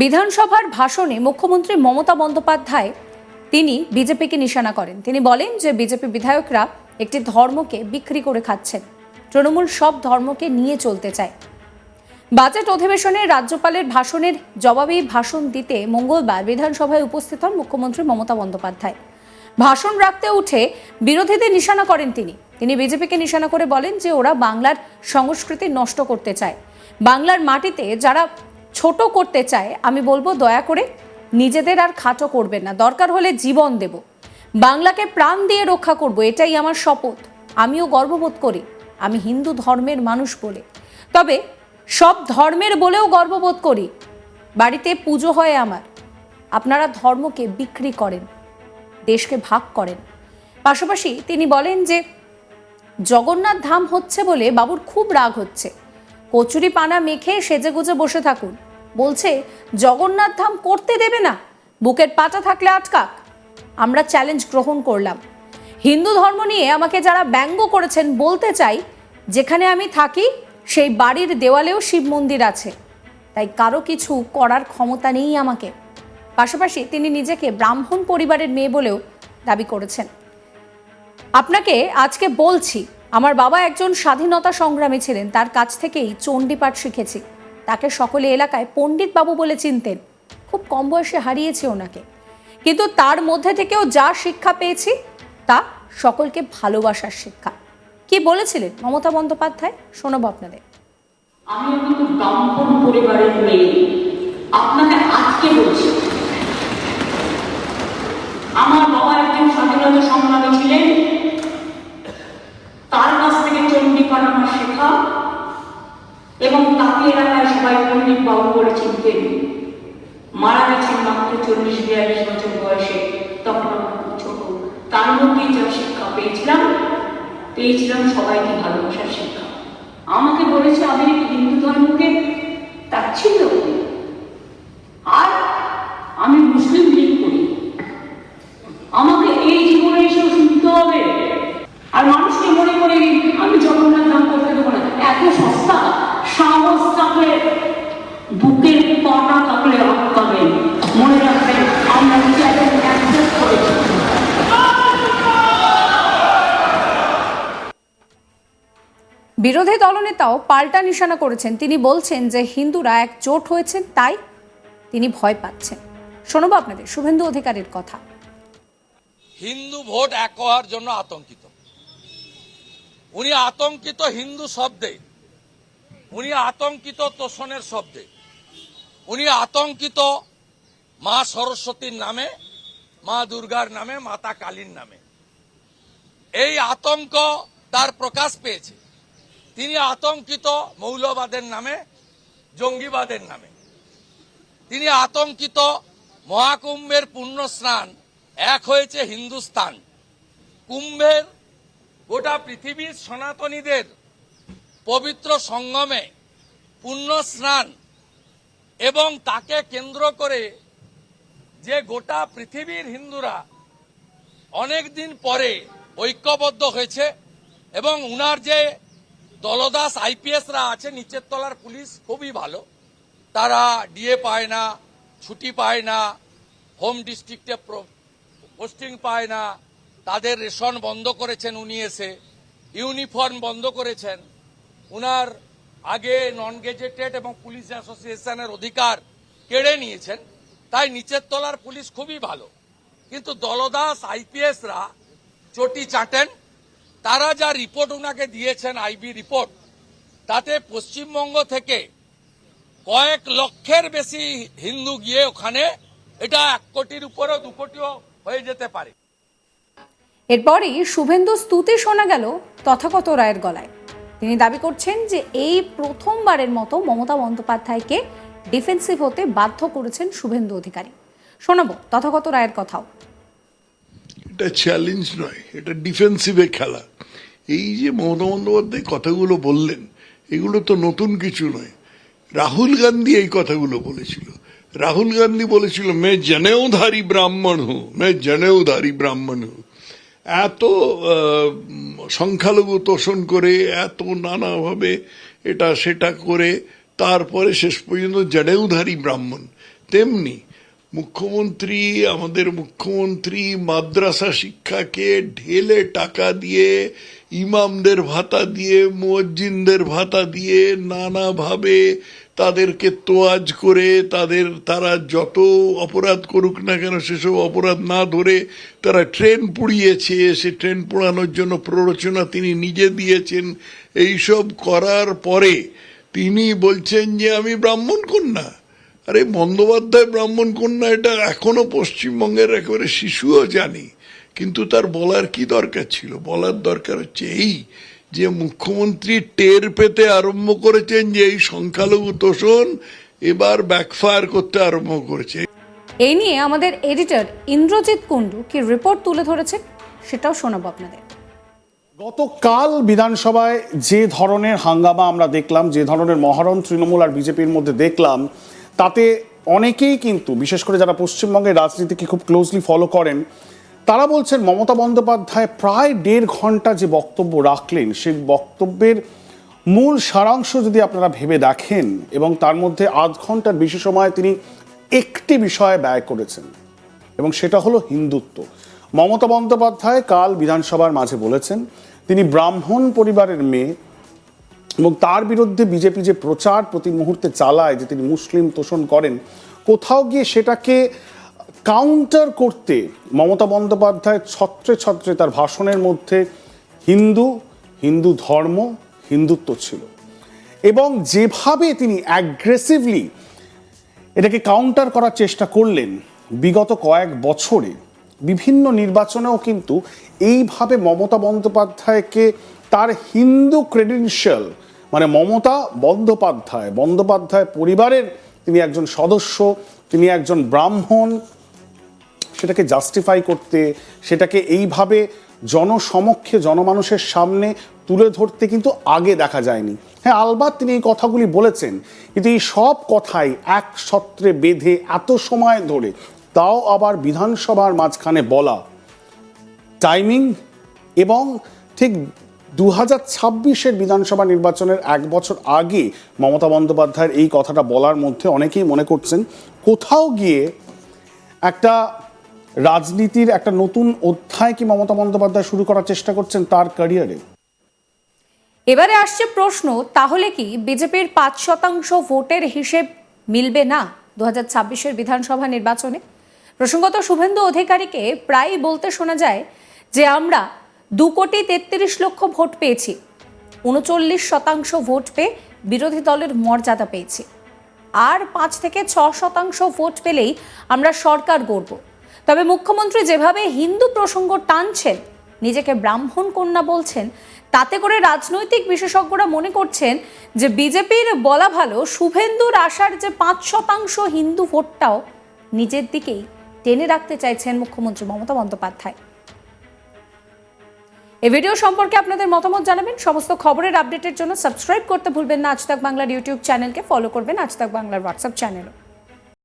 বিধানসভার ভাষণে মুখ্যমন্ত্রী মমতা বন্দ্যোপাধ্যায় তিনি বিজেপিকে নিশানা করেন। তিনি বলেন যে বিজেপি বিধায়করা একটি ধর্মকে বিক্রি করে খাচ্ছেন, তৃণমূল সব ধর্মকে নিয়ে চলতে চায়। বাজেট অধিবেশনে রাজ্যপালের ভাষণের জবাবে ভাষণ দিতে মঙ্গলবার বিধানসভায় উপস্থিত হন মুখ্যমন্ত্রী মমতা বন্দ্যোপাধ্যায়। ভাষণ রাখতে উঠে বিরোধীদের নিশানা করেন তিনি বিজেপিকে নিশানা করে বলেন যে ওরা বাংলার সংস্কৃতি নষ্ট করতে চায়, বাংলার মাটিতে যারা ছোট করতে চায় আমি বলবো দয়া করে নিজেদের আর খাটো করবেন না, দরকার হলে জীবন দেব, বাংলাকে প্রাণ দিয়ে রক্ষা করব, এটাই আমার শপথ। আমিও গর্ববোধ করি আমি হিন্দু ধর্মের মানুষ বলে, তবে সব ধর্মের বলেও গর্ববোধ করি। বাড়িতে পুজো হয় আমার, আপনারা ধর্মকে বিক্রি করেন, দেশকে ভাগ করেন। পাশাপাশি তিনি বলেন যে জগন্নাথ ধাম হচ্ছে বলে বাবুর খুব রাগ হচ্ছে, কচুরি পানা মেখে সেজেগুজে বসে থাকুন, বলছে জগন্নাথ ধাম করতে দেবে না, বুকের পাটা থাকলে আটকাক। আমরা চ্যালেঞ্জ গ্রহণ করলাম। হিন্দু ধর্ম নিয়ে আমাকে যারা ব্যঙ্গ করেছেন বলতে চাই যেখানে আমি থাকি সেই বাড়ির দেওয়ালেও শিব মন্দির আছে, তাই কারো কিছু করার ক্ষমতা নেই আমাকে। পাশাপাশি তিনি নিজেকে ব্রাহ্মণ পরিবারের মেয়ে বলেও দাবি করেছেন। আপনাকে আজকে বলছি আমার বাবা একজন স্বাধীনতা সংগ্রামী ছিলেন, তার কাছ থেকেই চণ্ডীপাঠ শিখেছি। তাকে সকলে এলাকায় পণ্ডিত বাবু বলে চিনতেন, খুব কম বয়সে হারিয়েছি ওনাকে, কিন্তু তার মধ্যে থেকেও যা শিক্ষা পেয়েছি তা সকলকে ভালোবাসার শিক্ষা। কি বলেছিলেন মমতা বন্দ্যোপাধ্যায় শোনাবো আপনাদের। আমি কিন্তু ব্রাহ্মণ পরিবারের মেয়ে, আপনাকে আজকে বলছি আমার বাবা একজন স্বাধীনতা সংগ্রামী ছিলেন, তার কাছ থেকে চণ্ডীপাঠ আমার শেখা এবং তাকে এলাকায় সবাই পণ্ডিত বাবু বলে চিনতেন। মারা গেছেন মাত্র 40-42 বছর বয়সে, তখন আমার খুব ছোট। তার মধ্যেই যা শিক্ষা পেয়েছিলাম সবাইকে ভালোবাসার শিক্ষা। আমাকে বলেছে আমি হিন্দু ধর্মকে তাচ্ছিল্য করি আর আমি মুসলিম লীগ করি, আমাকে এই জীবনে এসেও শুনতে হবে। আর মানুষকে মনে করে আমি জগন্নাথ ধাম করতে দেবো না, এত সস্তা। সাহস থাকলে বুকের পাটা থাকলে আটকাবেন, মনে রাখবেন আমরা চ্যালেঞ্জ অ্যাকসেপ্ট করেছি। বিরোধী দলনেতাও পাল্টা নিশানা করেছেন। তিনি বলছেন যে হিন্দুরা একজোট হয়েছেন তাই তিনি ভয় পাচ্ছেন। শোনাবো আপনাদের শুভেন্দু অধিকারীর কথা। হিন্দু ভোট এক হওয়ার জন্য আতঙ্কিত, উনি আতঙ্কিত হিন্দু শব্দে, উনি আতঙ্কিত তোষণের শব্দে, উনি আতঙ্কিত মা সরস্বতীর নামে, মা দুর্গার নামে, মাতা কালীর নামে। এই আতঙ্ক তার প্রকাশ পেয়েছে। তিনি আতঙ্কিত মৌলবাদের নামে, জঙ্গিবাদের নামে। তিনি আতঙ্কিত মহাকুম্ভের পুণ্য স্নান এক হয়েছে হিন্দুস্তান, কুম্ভের গোটা পৃথিবীর সনাতনীদের পবিত্র সঙ্গমে পুণ্য স্নান এবং তাকে কেন্দ্র করে যে গোটা পৃথিবীর হিন্দুরা অনেক দিন পরে ঐক্যবদ্ধ হয়েছে এবং উনার যে দলদাস আইপিএসরা আছে, নিচের তলার পুলিশ খুবই ভালো, তারা ডিএ পায় না, ছুটি পায় না, হোম ডিস্ট্রিক্টে পোস্টিং পায় না, তাদের রেশন বন্ধ করেছেন উনি এসে, ইউনিফর্ম বন্ধ করেছেন, উনার আগে নন গেজেটেড এবং পুলিশ অ্যাসোসিয়েশনের অধিকার কেড়ে নিয়েছেন। তাই নিচের তলার পুলিশ খুবই ভালো, কিন্তু দলদাস আইপিএসরা চটি চাটেন। তারা যা রিপোর্ট উনাকে দিয়েছেন, আইবি রিপোর্ট, তাতে পশ্চিমবঙ্গ থেকে কয়েক লক্ষের বেশি হিন্দু গিয়ে ওখানে, এটা 1 কোটির উপরেও 2 কোটিও হয়ে যেতে পারে। এরপরই শুভেন্দু স্তুতি শোনা গেল তথাগত রায়ের গলায়। তিনি দাবি করছেন যে এই প্রথমবারের মতো মমতা বন্দ্যোপাধ্যায়কে ডিফেন্সিভ হতে বাধ্য করেছেন শুভেন্দু অধিকারী। শোনাবো তথাগত রায়ের কথাও। এটা চ্যালেঞ্জ নয়, এটা ডিফেন্সিভে খেলা। এই যে মমতা বন্দ্যোপাধ্যায় কথাগুলো বললেন, এগুলো তো নতুন কিছু নয়। রাহুল গান্ধী এই কথাগুলো বলেছিল। রাহুল গান্ধী বলেছিল মে জনেউধারী ব্রাহ্মণ হু, মে জনেউধারী ব্রাহ্মণ হু। এত সংখ্যালঘু তোষণ করে, এত নানাভাবে এটা সেটা করে, তারপরে শেষ পর্যন্ত জনেউধারী ব্রাহ্মণ। তেমনি মুখ্যমন্ত্রী, আমাদের মুখ্যমন্ত্রী মাদ্রাসা শিক্ষাকে ঢেলে টাকা দিয়ে, ইমামদের ভাতা দিয়ে, মুয়াজ্জিনদের ভাতা দিয়ে নানাভাবে তাদেরকে তোয়াজ করে তারা যত অপরাধ করুক না কেন সেসব অপরাধ না ধরে তারা ট্রেন পুড়িয়েছে। সে ট্রেন পোড়ানোর জন্য প্ররোচনা তিনি নিজে দিয়েছেন। এইসব করার পরে তিনি বলছেন যে আমি ব্রাহ্মণ কন্যা। আরে বন্দ্যোপাধ্যায় ব্রাহ্মণ কন্যা এটা এখনো পশ্চিমবঙ্গের একেবারে শিশুও জানি, কিন্তু তার বলার কি দরকার ছিল? বলার দরকার হচ্ছে এই যে মুখ্যমন্ত্রী টের পেতে আরম্ভ করেছেন যে এই সংখ্যালঘু তোষণ এবার ব্যাকফায়ার করতে আরম্ভ করেছে। এই নিয়ে আমাদের এডিটর ইন্দ্রজিৎ কুণ্ডু কি রিপোর্ট তুলে ধরেছেন সেটাও শোনাবো আপনাদের। গতকাল বিধানসভায় যে ধরনের হাঙ্গামা আমরা দেখলাম, যে ধরনের মহারণ তৃণমূল আর বিজেপির মধ্যে দেখলাম, তাতে অনেকেই কিন্তু, বিশেষ করে যারা পশ্চিমবঙ্গের রাজনীতিকে খুব ক্লোজলি ফলো করেন, তারা বলছেন মমতা বন্দ্যোপাধ্যায় প্রায় 1.5 ঘন্টা যে বক্তব্য রাখলেন, সেই বক্তব্যের মূল সারাংশ যদি আপনারা ভেবে দেখেন, এবং তার মধ্যে আধ ঘন্টার বেশি সময় তিনি একটি বিষয়ে ব্যয় করেছেন, এবং সেটা হলো হিন্দুত্ব। মমতা বন্দ্যোপাধ্যায় কাল বিধানসভার মাঝে বলেছেন তিনি ব্রাহ্মণ পরিবারের মেয়ে, এবং তার বিরুদ্ধে বিজেপি যে প্রচার প্রতি মুহূর্তে চালায় যে তিনি মুসলিম তোষণ করেন, কোথাও গিয়ে সেটাকে কাউন্টার করতে মমতা বন্দ্যোপাধ্যায় ছত্রে ছত্রে তার ভাষণের মধ্যে হিন্দু ধর্ম, হিন্দুত্ব ছিল। এবং যেভাবে তিনি অ্যাগ্রেসিভলি এটাকে কাউন্টার করার চেষ্টা করলেন, বিগত কয়েক বছরে বিভিন্ন নির্বাচনেও কিন্তু এইভাবে মমতা বন্দ্যোপাধ্যায়কে তার হিন্দু ক্রেডেনশিয়াল, মানে মমতা বন্দ্যোপাধ্যায় পরিবারের তিনি একজন সদস্য, তিনি একজন ব্রাহ্মণ, সেটাকে জাস্টিফাই করতে, সেটাকে এইভাবে জনসমক্ষে জনমানুষের সামনে তুলে ধরতে কিন্তু আগে দেখা যায়নি। হ্যাঁ, আলবাত তিনি এই কথাগুলি বলেছেন, কিন্তু এই সব কথাই এক সূত্রে বেঁধে এত সময় ধরে, তাও আবার বিধানসভার মাঝখানে বলা, টাইমিং এবং ঠিক 2026-এর বিধানসভা নির্বাচনের 1 বছর আগে মমতা বন্দ্যোপাধ্যায়ের এই কথাটা বলার মধ্যে অনেকেই মনে করছেন কোথাও গিয়ে একটা রাজনীতির একটা নতুন অধ্যায় কি মমতা বন্দ্যোপাধ্যায় শুরু করার চেষ্টা করছেন তার ক্যারিয়ারে। এবারে আসছে প্রশ্ন, তাহলে কি বিজেপির 5% ভোটের হিসেব মিলবে না 2026-এর বিধানসভা নির্বাচনে? প্রসঙ্গত শুভেন্দু অধিকারীকে প্রায় বলতে শোনা যায় যে আমরা 2,33,00,000 ভোট পেয়েছি, 39% ভোট পেয়ে বিরোধী দলের মর্যাদা পেয়েছি, আর 5 থেকে 6% ভোট পেলেই আমরা সরকার গড়ব। তবে মুখ্যমন্ত্রী যেভাবে হিন্দু প্রসঙ্গ টানছেন, নিজেকে ব্রাহ্মণ কন্যা বলছেন, তাতে করে রাজনৈতিক বিশেষজ্ঞরা মনে করছেন যে বিজেপির বলা ভালো শুভেন্দুর আশার যে 5% হিন্দু ভোটটাও নিজের দিকেই টেনে রাখতে চাইছেন মুখ্যমন্ত্রী মমতা বন্দ্যোপাধ্যায়। এই ভিডিও সম্পর্কে আপনাদের মতামত জানাবেন। সমস্ত খবরের আপডেটের জন্য সাবস্ক্রাইব করতে ভুলবেন না আজ তাক বাংলার ইউটিউব চ্যানেলকে, ফলো করবেন আজ তাক বাংলার হোয়াটসঅ্যাপ চ্যানেলও।